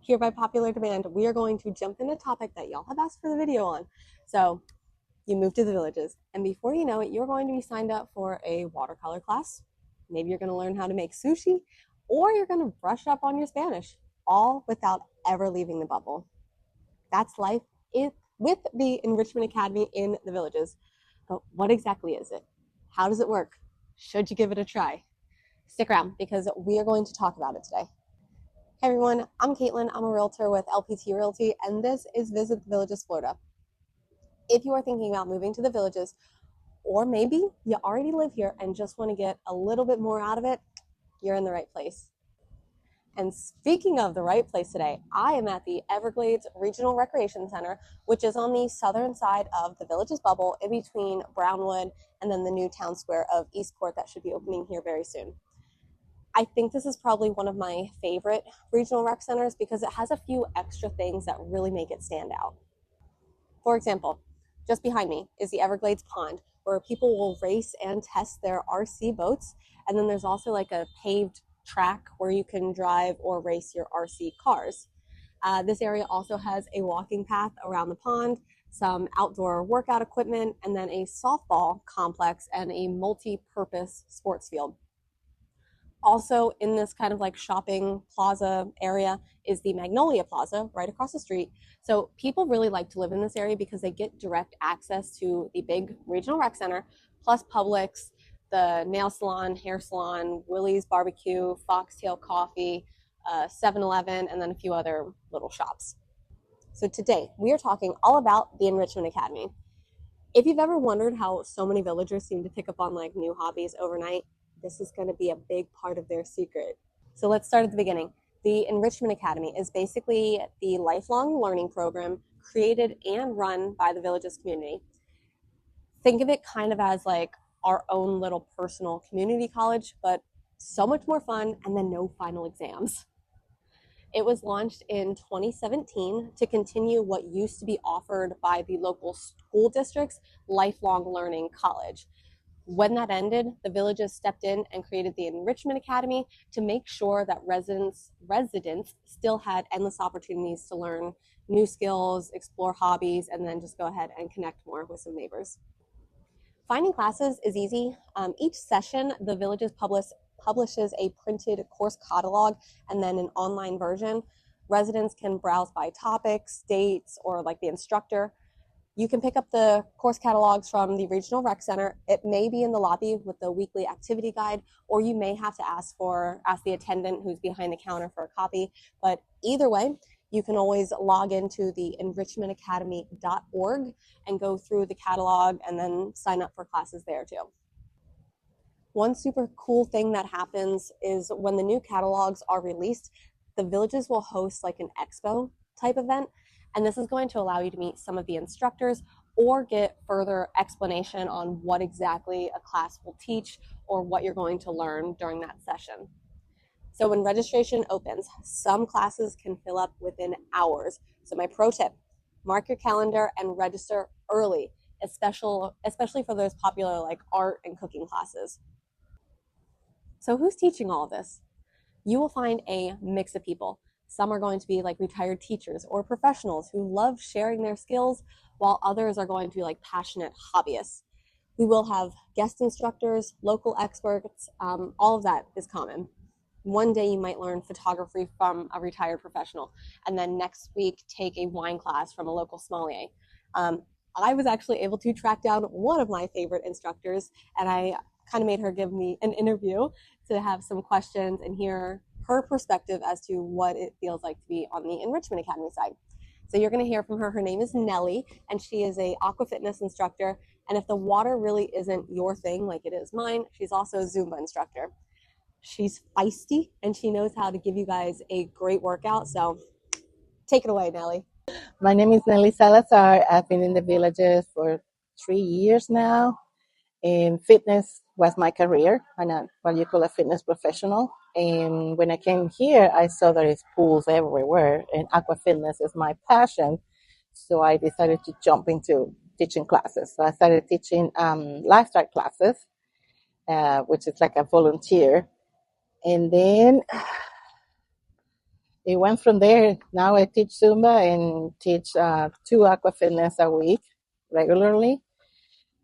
here by popular demand, we are going to jump in a topic that y'all have asked for the video on. So you move to the villages, and before you know it, you're going to be signed up for a watercolor class. Maybe you're going to learn how to make sushi, or you're going to brush up on your Spanish, all without ever leaving the bubble. That's life with the Enrichment Academy in the villages. But what exactly is it? How does it work? Should you give it a try? Stick around because we are going to talk about it today. Hey everyone, I'm Caitlin. I'm a realtor with LPT Realty, and this is Visit the Villages, Florida. If you are thinking about moving to the villages, or maybe you already live here and just want to get a little bit more out of it, you're in the right place. And speaking of the right place today, I am at the Everglades Regional Recreation Center, which is on the southern side of the villages bubble in between Brownwood and then the new town square of Eastport that should be opening here very soon. I think this is probably one of my favorite regional rec centers because it has a few extra things that really make it stand out. For example, just behind me is the Everglades Pond, where people will race and test their RC boats. And then there's also like a paved track where you can drive or race your RC cars. This area also has a walking path around the pond, some outdoor workout equipment, and then a softball complex and a multi-purpose sports field. Also in this kind of like shopping plaza area is the Magnolia Plaza right across the street. So people really like to live in this area because they get direct access to the big regional rec center, plus Publix, the nail salon, hair salon, Willie's Barbecue, Foxtail Coffee, 7-Eleven, and then a few other little shops. So today we are talking all about the Enrichment Academy. If you've ever wondered how so many villagers seem to pick up on like new hobbies overnight, this is going to be a big part of their secret. So let's start at the beginning. The Enrichment Academy is basically the lifelong learning program created and run by the villages community. Think of it kind of as like our own little personal community college, but so much more fun and then no final exams. It was launched in 2017 to continue what used to be offered by the local school district's lifelong learning college. When that ended, the villages stepped in and created the Enrichment Academy to make sure that residents still had endless opportunities to learn new skills, explore hobbies, and then just go ahead and connect more with some neighbors. Finding classes is easy. Each session, the villages publishes a printed course catalog and then an online version. Residents can browse by topics, dates, or like the instructor. You can pick up the course catalogs from the Regional Rec Center. It may be in the lobby with the weekly activity guide, or you may have to ask the attendant who's behind the counter for a copy. But either way, you can always log into the enrichmentacademy.org and go through the catalog and then sign up for classes there too. One super cool thing that happens is when the new catalogs are released, the villages will host like an expo type event. And this is going to allow you to meet some of the instructors or get further explanation on what exactly a class will teach or what you're going to learn during that session. So when registration opens, some classes can fill up within hours. So my pro tip, mark your calendar and register early, especially for those popular like art and cooking classes. So who's teaching all of this? You will find a mix of people. Some are going to be like retired teachers or professionals who love sharing their skills, while others are going to be like passionate hobbyists. We will have guest instructors, local experts, all of that is common. One day you might learn photography from a retired professional, and then next week take a wine class from a local sommelier. I was actually able to track down one of my favorite instructors, and I kind of made her give me an interview to have some questions and hear her perspective as to what it feels like to be on the Enrichment Academy side. So you're going to hear from her. Her name is Nelly, and she is a aqua fitness instructor. And if the water really isn't your thing like it is mine, she's also a Zumba instructor. She's feisty, and she knows how to give you guys a great workout. So take it away, Nelly. My name is Nelly Salazar. I've been in the villages for 3 years now. And fitness was my career. I'm what you call a fitness professional. And when I came here, I saw there is pools everywhere, and aqua fitness is my passion. So I decided to jump into teaching classes. So I started teaching lifestyle classes, which is like a volunteer. And then it went from there. Now I teach Zumba and teach 2 aqua fitness a week regularly.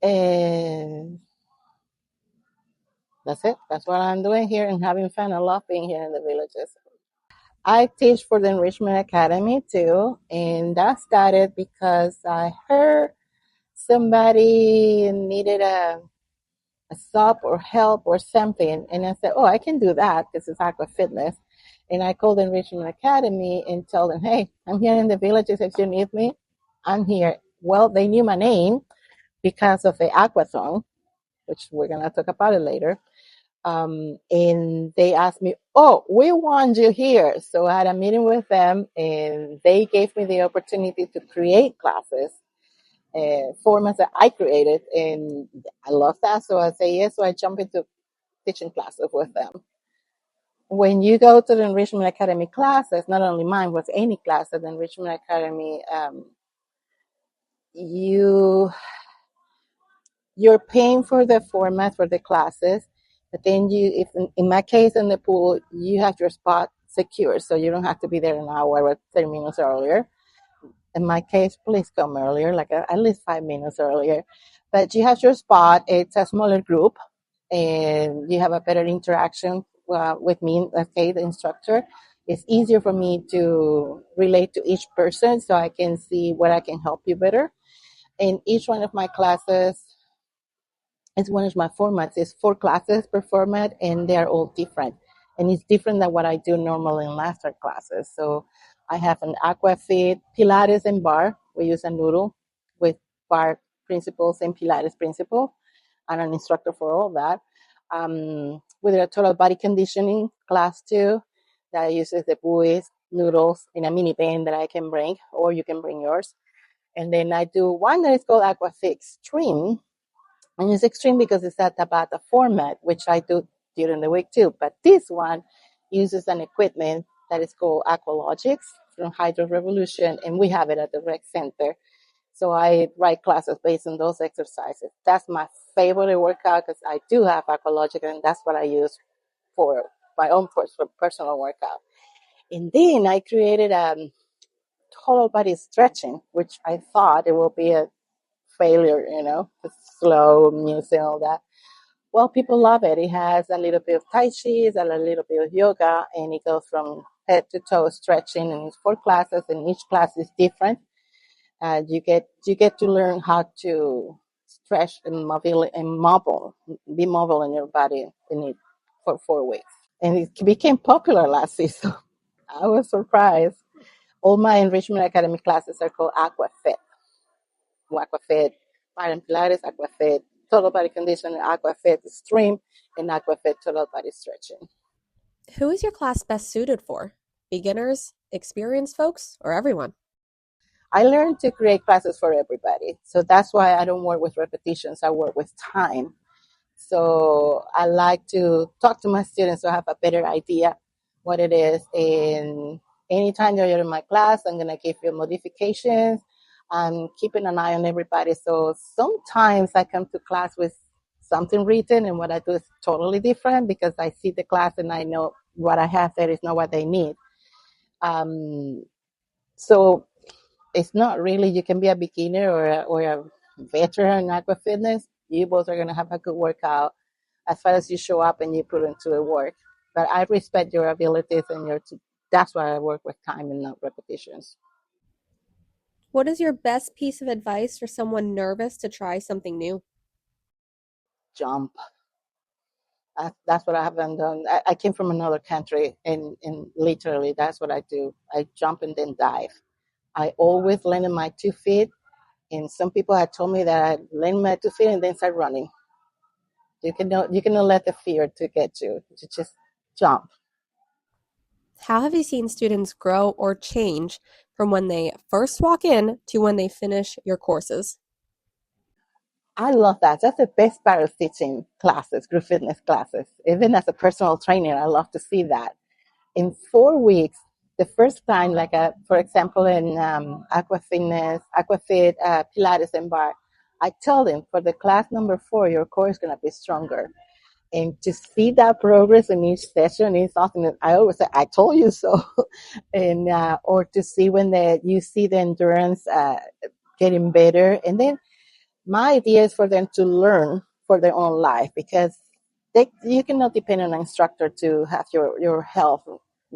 And that's it. That's what I'm doing here and having fun. I love being here in the villages. I teach for the Enrichment Academy too, and that started because I heard somebody needed a sub or help or something, and I said, "Oh, I can do that because it's aqua fitness." And I called the Enrichment Academy and told them, "Hey, I'm here in the villages. If you need me, I'm here." Well, they knew my name because of the Aquathon, which we're gonna talk about it later. And they asked me, "Oh, we want you here." So I had a meeting with them, and they gave me the opportunity to create classes, formats that I created, and I love that. So I say yes. So I jump into teaching classes with them. When you go to the Enrichment Academy classes, not only mine, but any class at the Enrichment Academy, you you're paying for the format for the classes, but then you, if in my case in the pool, you have your spot secure, so you don't have to be there an hour or 30 minutes earlier. In my case, please come earlier, like at least 5 minutes earlier. But you have your spot. It's a smaller group, and you have a better interaction with me, let's say the instructor. It's easier for me to relate to each person, so I can see where I can help you better. In each one of my classes, it's one of my formats. It's 4 classes per format, and they're all different. And it's different than what I do normally in laughter classes. So I have an aquafit, Pilates, and bar. We use a noodle with bar principles and Pilates principle. I'm an instructor for all that. With a total body conditioning class too, that uses the buoys, noodles in a mini band that I can bring, or you can bring yours. And then I do one that is called Aquafit Extreme, and it's extreme because it's at about the format, which I do during the week too. But this one uses an equipment that is called Aqualogics from Hydro Revolution, and we have it at the rec center. So I write classes based on those exercises. That's my favorite workout because I do have Aqualogic, and that's what I use for my own personal workout. And then I created a total body stretching, which I thought it will be a failure, slow music and all that. Well, people love it. It has a little bit of Tai Chi, a little bit of yoga, and it goes from head to toe stretching. And it's 4 classes, and each class is different. You get to learn how to stretch and be mobile in your body in it for 4 weeks. And it became popular last season. I was surprised. All my Enrichment Academy classes are called Aquafit, Fire Pilates, Aquafit, Total Body Conditioning, Aquafit Extreme, and Aquafit Total Body Stretching. Who is your class best suited for? Beginners, experienced folks, or everyone? I learned to create classes for everybody. So that's why I don't work with repetitions, I work with time. So I like to talk to my students so I have a better idea what it is. And anytime that you're in my class, I'm going to give you modifications. I'm keeping an eye on everybody. So sometimes I come to class with something written, and what I do is totally different because I see the class and I know what I have there is not what they need. So it's not really, you can be a beginner or a veteran in aqua fitness. You both are going to have a good workout as far as you show up and you put into the work. But I respect your abilities and that's why I work with time and not repetitions. What is your best piece of advice for someone nervous to try something new? Jump. That's what I haven't done. I came from another country, and literally that's what I do. I jump and then dive. I always land on my 2 feet, and some people had told me that I land on my 2 feet and then start running. You cannot let the fear to get you. You just jump. How have you seen students grow or change from when they first walk in to when they finish your courses? I love that. That's the best part of teaching classes, group fitness classes. Even as a personal trainer, I love to see that. In 4 weeks, the first time, like for example, in Aqua Fitness, Aquafit, Pilates, and Bar, I tell them for the class number 4, your core is going to be stronger. And to see that progress in each session is something that I always say, I told you so. And or to see when you see the endurance getting better. And then my idea is for them to learn for their own life, because you cannot depend on an instructor to have your health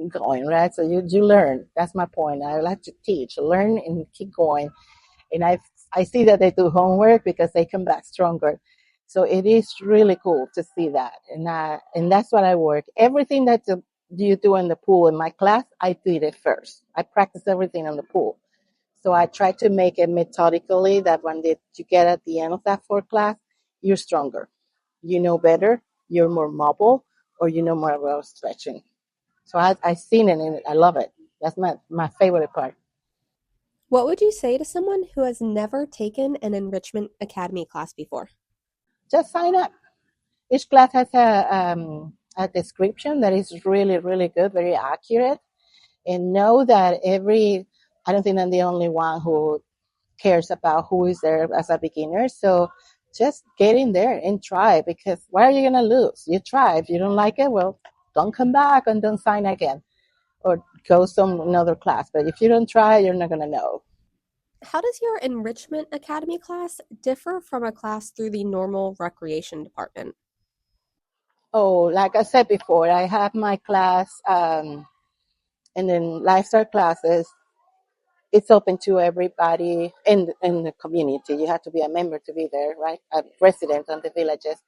going, right? So you learn. That's my point. I like to teach, learn, and keep going. And I see that they do homework because they come back stronger. So it is really cool to see that, and that's what I work. Everything that you do in the pool in my class, I did it first. I practice everything on the pool. So I try to make it methodically that when you get at the end of that 4 class, you're stronger, you know better, you're more mobile, or you know more about stretching. So I've seen it and I love it. That's my favorite part. What would you say to someone who has never taken an Enrichment Academy class before? Just sign up. Each class has a description that is really, really good, very accurate. And know that I don't think I'm the only one who cares about who is there as a beginner. So just get in there and try, because what are you going to lose? You try. If you don't like it, well, don't come back and don't sign again, or go some another class. But if you don't try, you're not going to know. How does your Enrichment Academy class differ from a class through the normal recreation department? Oh, like I said before, I have my class, and then lifestyle classes. It's open to everybody in the community. You have to be a member to be there, right? A resident on the villages.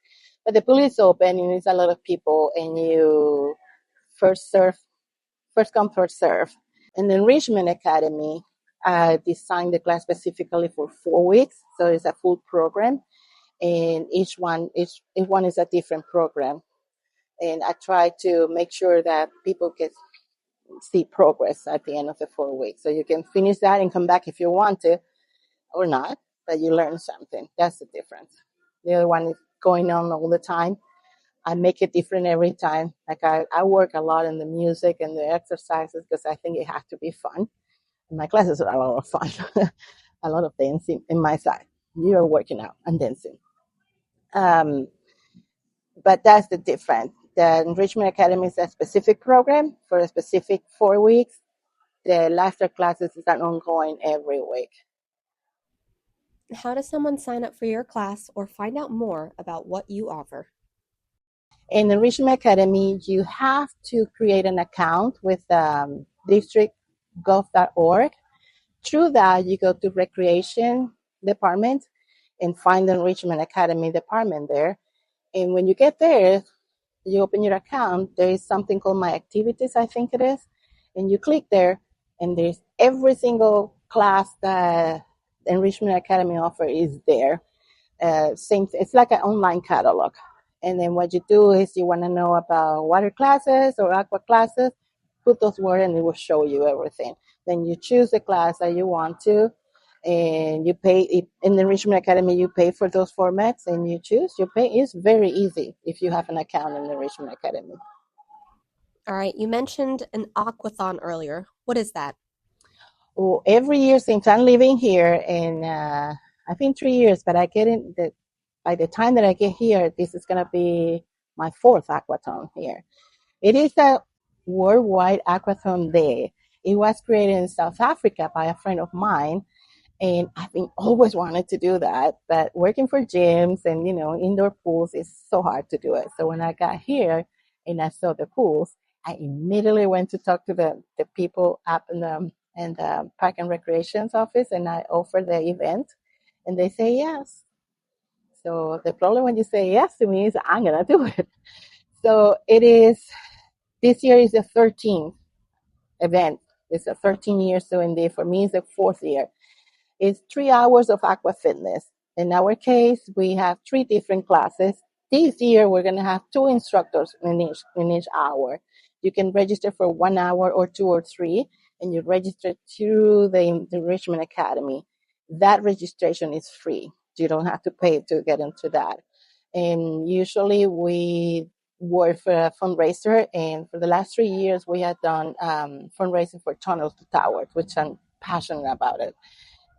But the pool is open and it's a lot of people, and you first serve, first come, first serve. In the Enrichment Academy, I designed the class specifically for 4 weeks. So it's a full program, and each one is a different program. And I try to make sure that people can see progress at the end of the 4 weeks. So you can finish that and come back if you want to, or not, but you learn something. That's the difference. The other one is going on all the time. I make it different every time. Like I work a lot in the music and the exercises because I think it has to be fun. And my classes are a lot of fun, a lot of dancing in my side. You are working out and dancing. Um, but that's the difference. The Enrichment Academy is a specific program for a specific 4 weeks. The laughter classes is an ongoing every week. How does someone sign up for your class or find out more about what you offer? In Enrichment Academy, you have to create an account with districtgov.org. Through that, you go to Recreation Department and find the Enrichment Academy department there. And when you get there, you open your account, there is something called My Activities, I think it is. And you click there, and there's every single class that Enrichment Academy offer is there. Same, it's like an online catalog. And then what you do is you want to know about water classes or aqua classes, put those words and it will show you everything. Then you choose the class that you want to, and you pay in the Enrichment Academy. You pay for those formats and you choose. You pay. It's very easy if you have an account in the Enrichment Academy. All right, you mentioned an Aquathon earlier. What is that? Well, every year since I'm living here, and I've been 3 years, but I get in the by the time that I get here, this is gonna be my fourth aquathon here. It is a worldwide aquathon day. It was created in South Africa by a friend of mine, and I've been always wanted to do that. But working for gyms and indoor pools is so hard to do it. So when I got here and I saw the pools, I immediately went to talk to the people up in the Park and Recreation's office, and I offered the event, and they say yes. So the problem when you say yes to me is I'm gonna do it. So it is. This year is the 13th event. It's a 13 years, so indeed for me it's the fourth year. It's 3 hours of aqua fitness. In our case, we have three different classes. This year, we're going to have two instructors in each hour. You can register for 1 hour or two or three, and you register through the Enrichment Academy. That registration is free. You don't have to pay to get into that. And usually we work for a fundraiser, and for the last 3 years, we have done fundraising for Tunnels to Towers, which I'm passionate about it.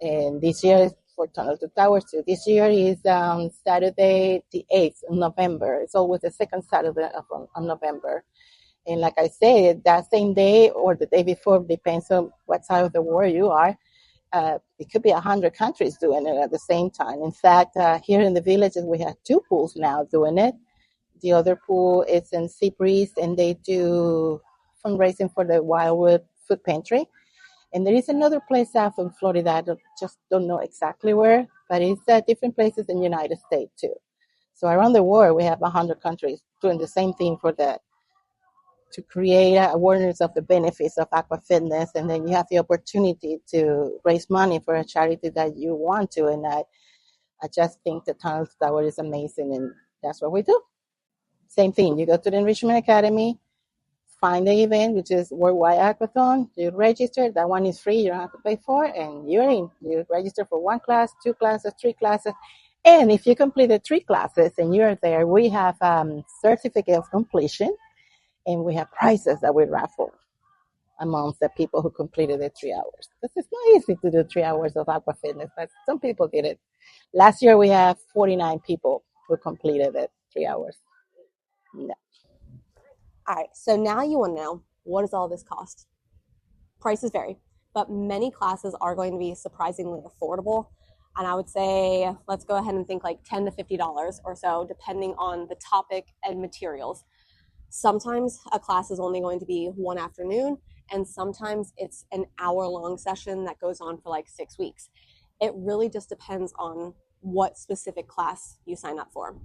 And this year for Tunnel to Towers too. This year is Saturday the 8th of November. It's always the second Saturday of November. And like I said, that same day or the day before, depends on what side of the world you are, it could be 100 countries doing it at the same time. In fact, here in the villages, we have two pools now doing it. The other pool is in Seabreeze, and they do fundraising for the Wildwood Food Pantry. And there is another place south in Florida. I just don't know exactly where, but it's different places in the United States too. So around the world, we have 100 countries doing the same thing for that, to create awareness of the benefits of aqua fitness, and then you have the opportunity to raise money for a charity that you want to. And I just think the Tunnel Tower is amazing, and that's what we do. Same thing. You go to the Enrichment Academy, find the event, which is Worldwide Aquathon. You register. That one is free. You don't have to pay for it, and you're in. You register for 1 class, 2 classes, 3 classes. And if you completed 3 classes and you're there, we have certificate of completion, and we have prizes that we raffle amongst the people who completed the 3 hours. Because it's not easy to do 3 hours of aqua fitness, but some people did it. Last year, we have 49 people who completed it 3 hours. No. All right, so now you want to know, what does all this cost? Prices vary, but many classes are going to be surprisingly affordable. And I would say, let's go ahead and think like $10 to $50 or so, depending on the topic and materials. Sometimes a class is only going to be one afternoon, and sometimes it's an hour-long session that goes on for like 6 weeks. It really just depends on what specific class you sign up for.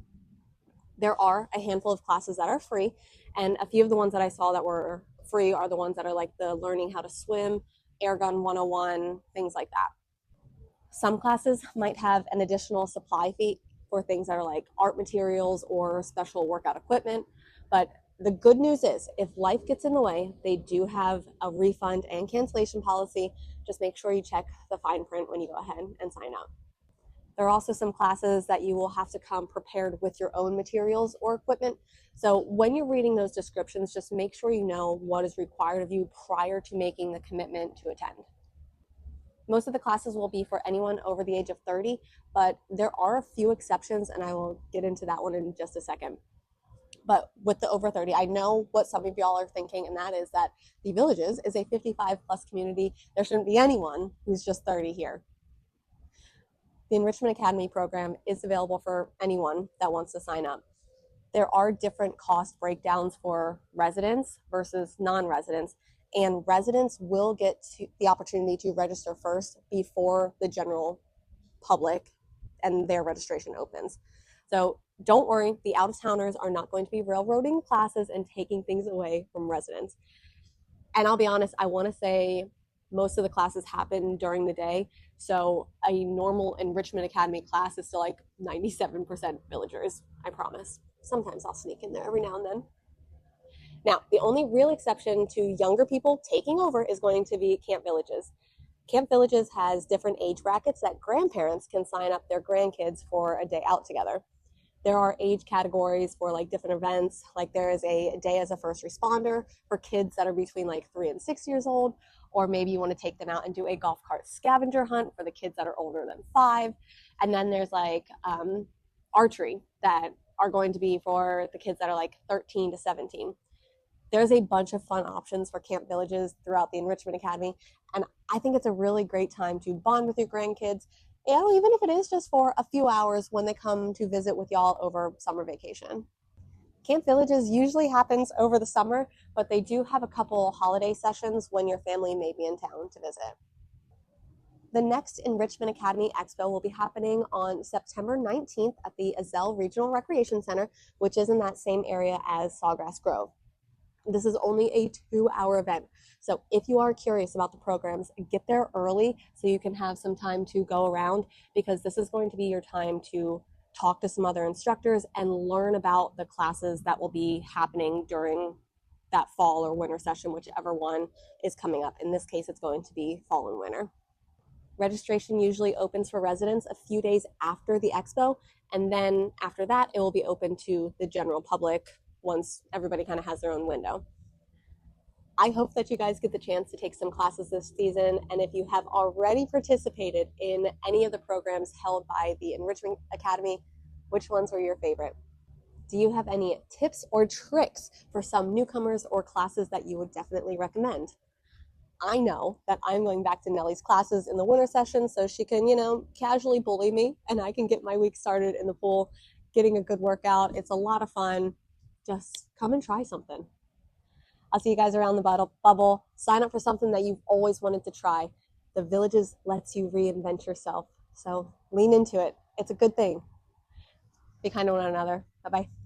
There are a handful of classes that are free, and a few of the ones that I saw that were free are the ones that are like the learning how to swim, air gun 101, things like that. Some classes might have an additional supply fee for things that are like art materials or special workout equipment, but the good news is, if life gets in the way, they do have a refund and cancellation policy. Just make sure you check the fine print when you go ahead and sign up. There are also some classes that you will have to come prepared with your own materials or equipment. So when you're reading those descriptions, just make sure you know what is required of you prior to making the commitment to attend. Most of the classes will be for anyone over the age of 30, but there are a few exceptions, and I will get into that one in just a second. But with the over 30, I know what some of y'all are thinking, and that is that the Villages is a 55 plus community. There shouldn't be anyone who's just 30 here. The Enrichment Academy program is available for anyone that wants to sign up. There are different cost breakdowns for residents versus non-residents, and residents will get the opportunity to register first before the general public and their registration opens. So don't worry, the out-of-towners are not going to be railroading classes and taking things away from residents. And I'll be honest, I want to say most of the classes happen during the day. So a normal Enrichment Academy class is still like 97% villagers, I promise. Sometimes I'll sneak in there every now and then. Now, the only real exception to younger people taking over is going to be Camp Villages. Camp Villages has different age brackets that grandparents can sign up their grandkids for a day out together. There are age categories for like different events. Like there is a day as a first responder for kids that are between like 3 and 6 years old, or maybe you want to take them out and do a golf cart scavenger hunt for the kids that are older than 5. And then there's like archery that are going to be for the kids that are like 13 to 17. There's a bunch of fun options for Camp Villages throughout the Enrichment Academy, and I think it's a really great time to bond with your grandkids, and even if it is just for a few hours when they come to visit with y'all over summer vacation. Camp Villages usually happens over the summer, but they do have a couple holiday sessions when your family may be in town to visit. The next Enrichment Academy Expo will be happening on September 19th at the Everglades Regional Recreation Center, which is in that same area as Sawgrass Grove. This is only a 2-hour event. So if you are curious about the programs, get there early so you can have some time to go around, because this is going to be your time to talk to some other instructors and learn about the classes that will be happening during that fall or winter session, whichever one is coming up. In this case, it's going to be fall and winter. Registration usually opens for residents a few days after the expo, and then after that, it will be open to the general public once everybody kind of has their own window. I hope that you guys get the chance to take some classes this season. And if you have already participated in any of the programs held by the Enrichment Academy, which ones were your favorite? Do you have any tips or tricks for some newcomers or classes that you would definitely recommend? I know that I'm going back to Nelly's classes in the winter session so she can, casually bully me and I can get my week started in the pool, getting a good workout. It's a lot of fun. Just come and try something. I'll see you guys around the bubble. Sign up for something that you've always wanted to try. The Villages lets you reinvent yourself. So lean into it. It's a good thing. Be kind to one another. Bye-bye.